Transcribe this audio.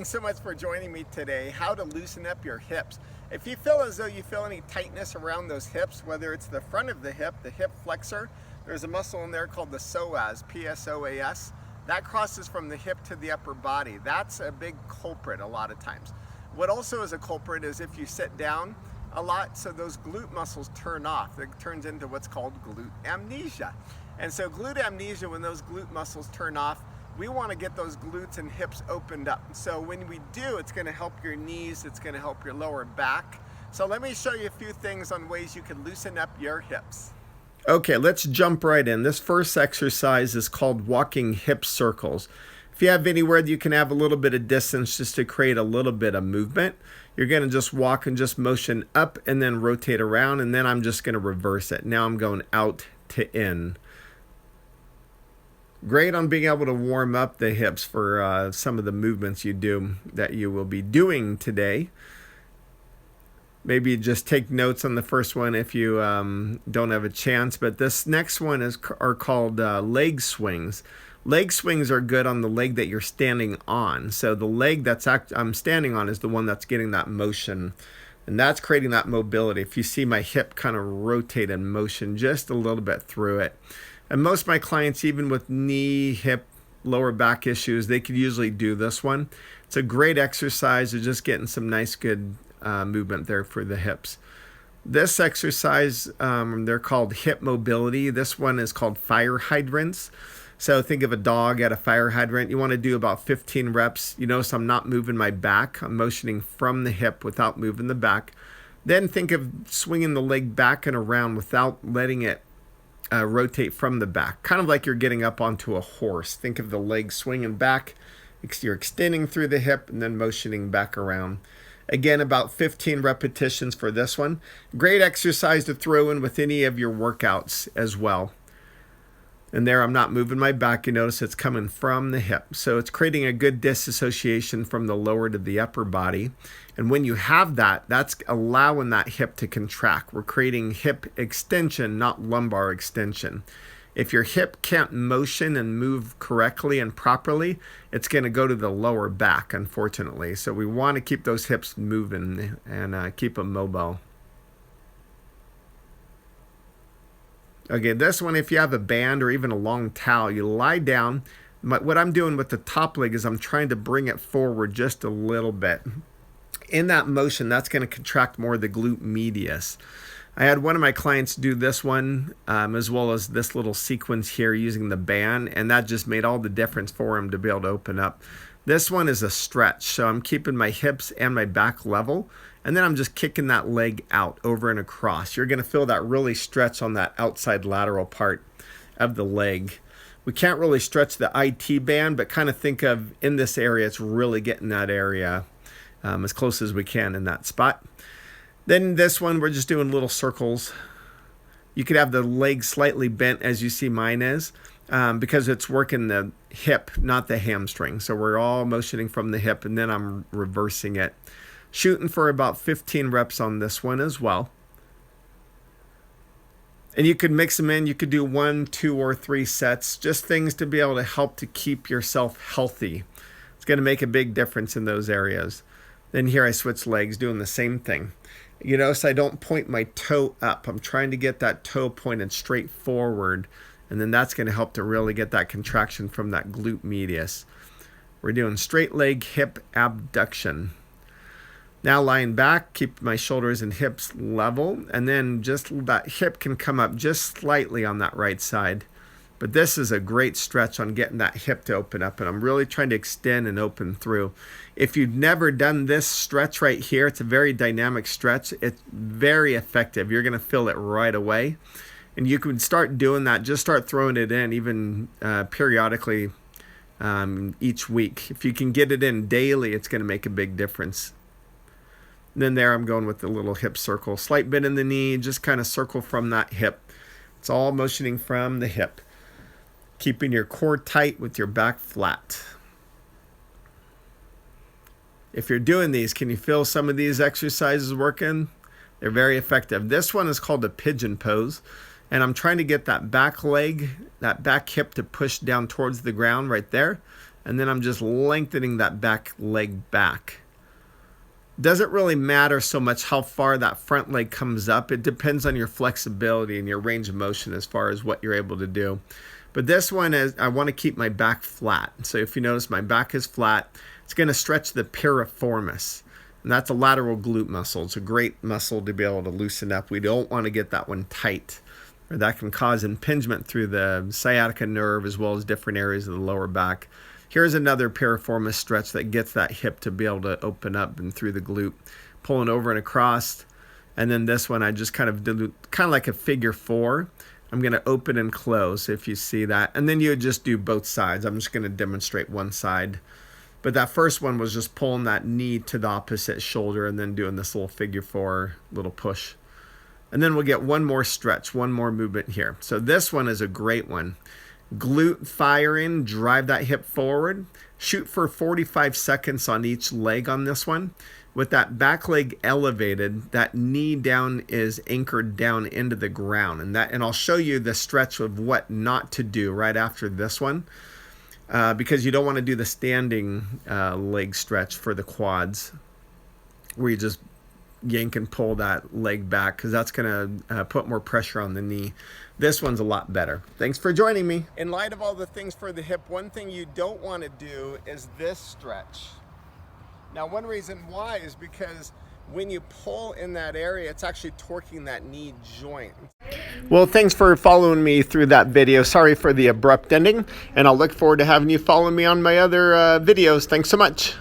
thanks so much for joining me today. How to loosen up your hips. If you feel as though you feel any tightness around those hips, whether it's the front of the hip flexor, there's a muscle in there called the psoas, P-S-O-A-S. That crosses from the hip to the upper body. That's a big culprit a lot of times. What also is a culprit is if you sit down a lot, so those glute muscles turn off. It turns into what's called glute amnesia. And so glute amnesia, when those glute muscles turn off, we want to get those glutes and hips opened up. So when we do, it's going to help your knees, it's going to help your lower back. So let me show you a few things on ways you can loosen up your hips. Okay, let's jump right in. This first exercise is called walking hip circles. If you have anywhere that you can have a little bit of distance just to create a little bit of movement, you're going to just walk and just motion up and then rotate around, and then I'm just going to reverse it. Now I'm going out to in. Great on being able to warm up the hips for some of the movements you do that you will be doing today. Maybe just take notes on the first one if you don't have a chance. But this next one are called leg swings. Leg swings are good on the leg that you're standing on. So the leg I'm standing on is the one that's getting that motion. And that's creating that mobility. If you see my hip kind of rotate and motion just a little bit through it. And most of my clients, even with knee, hip, lower back issues, they could usually do this one. It's a great exercise of just getting some nice, good movement there for the hips. This exercise, they're called hip mobility. This one is called fire hydrants. So think of a dog at a fire hydrant. You want to do about 15 reps. You notice I'm not moving my back. I'm motioning from the hip without moving the back. Then think of swinging the leg back and around without letting it rotate from the back, kind of like you're getting up onto a horse. Think of the leg swinging back, you're extending through the hip and then motioning back around. Again, about 15 repetitions for this one. Great exercise to throw in with any of your workouts as well. And there I'm not moving my back. You notice it's coming from the hip. So it's creating a good disassociation from the lower to the upper body. And when you have that, that's allowing that hip to contract. We're creating hip extension, not lumbar extension. If your hip can't motion and move correctly and properly, it's going to go to the lower back, unfortunately. So we want to keep those hips moving and keep them mobile. Okay, this one, if you have a band or even a long towel, you lie down. What I'm doing with the top leg is I'm trying to bring it forward just a little bit. In that motion, that's going to contract more of the glute medius. I had one of my clients do this one as well as this little sequence here using the band, and that just made all the difference for him to be able to open up. This one is a stretch, so I'm keeping my hips and my back level, and then I'm just kicking that leg out over and across. You're going to feel that really stretch on that outside lateral part of the leg. We can't really stretch the IT band, but kind of think of in this area, it's really getting that area as close as we can in that spot. Then this one, we're just doing little circles. You could have the leg slightly bent as you see mine is because it's working the hip, not the hamstring. So we're all motioning from the hip and then I'm reversing it. Shooting for about 15 reps on this one as well. And you could mix them in. You could do 1, 2, or 3 sets. Just things to be able to help to keep yourself healthy. It's going to make a big difference in those areas. Then here I switch legs, doing the same thing. You notice I don't point my toe up. I'm trying to get that toe pointed straight forward. And then that's going to help to really get that contraction from that glute medius. We're doing straight leg hip abduction. Now lying back, keep my shoulders and hips level. And then just that hip can come up just slightly on that right side. But this is a great stretch on getting that hip to open up. And I'm really trying to extend and open through. If you've never done this stretch right here, it's a very dynamic stretch. It's very effective. You're going to feel it right away. And you can start doing that. Just start throwing it in even periodically each week. If you can get it in daily, it's going to make a big difference. And then there I'm going with the little hip circle. Slight bend in the knee, just kind of circle from that hip. It's all motioning from the hip. Keeping your core tight with your back flat. If you're doing these, can you feel some of these exercises working? They're very effective. This one is called a pigeon pose. And I'm trying to get that back leg, that back hip to push down towards the ground right there. and then I'm just lengthening that back leg back. Doesn't really matter so much how far that front leg comes up. It depends on your flexibility and your range of motion as far as what you're able to do. But this one is, I want to keep my back flat. So if you notice, my back is flat. It's going to stretch the piriformis. And that's a lateral glute muscle. It's a great muscle to be able to loosen up. We don't want to get that one tight, or that can cause impingement through the sciatica nerve as well as different areas of the lower back. Here's another piriformis stretch that gets that hip to be able to open up and through the glute, pulling over and across. And then this one, I just kind of do kind of like a figure 4. I'm going to open and close, if you see that. And then you would just do both sides. I'm just going to demonstrate one side. But that first one was just pulling that knee to the opposite shoulder and then doing this little figure 4 little push. And then we'll get one more stretch, one more movement here. So this one is a great one. Glute firing, drive that hip forward. Shoot for 45 seconds on each leg on this one. With that back leg elevated, that knee down is anchored down into the ground. And I'll show you the stretch of what not to do right after this one. Because you don't want to do the standing leg stretch for the quads, where you just yank and pull that leg back, because that's going to put more pressure on the knee. This one's a lot better. Thanks for joining me. In light of all the things for the hip, one thing you don't want to do is this stretch. Now, one reason why is because when you pull in that area, it's actually torquing that knee joint. Well, thanks for following me through that video. Sorry for the abrupt ending, and I'll look forward to having you follow me on my other videos. Thanks so much.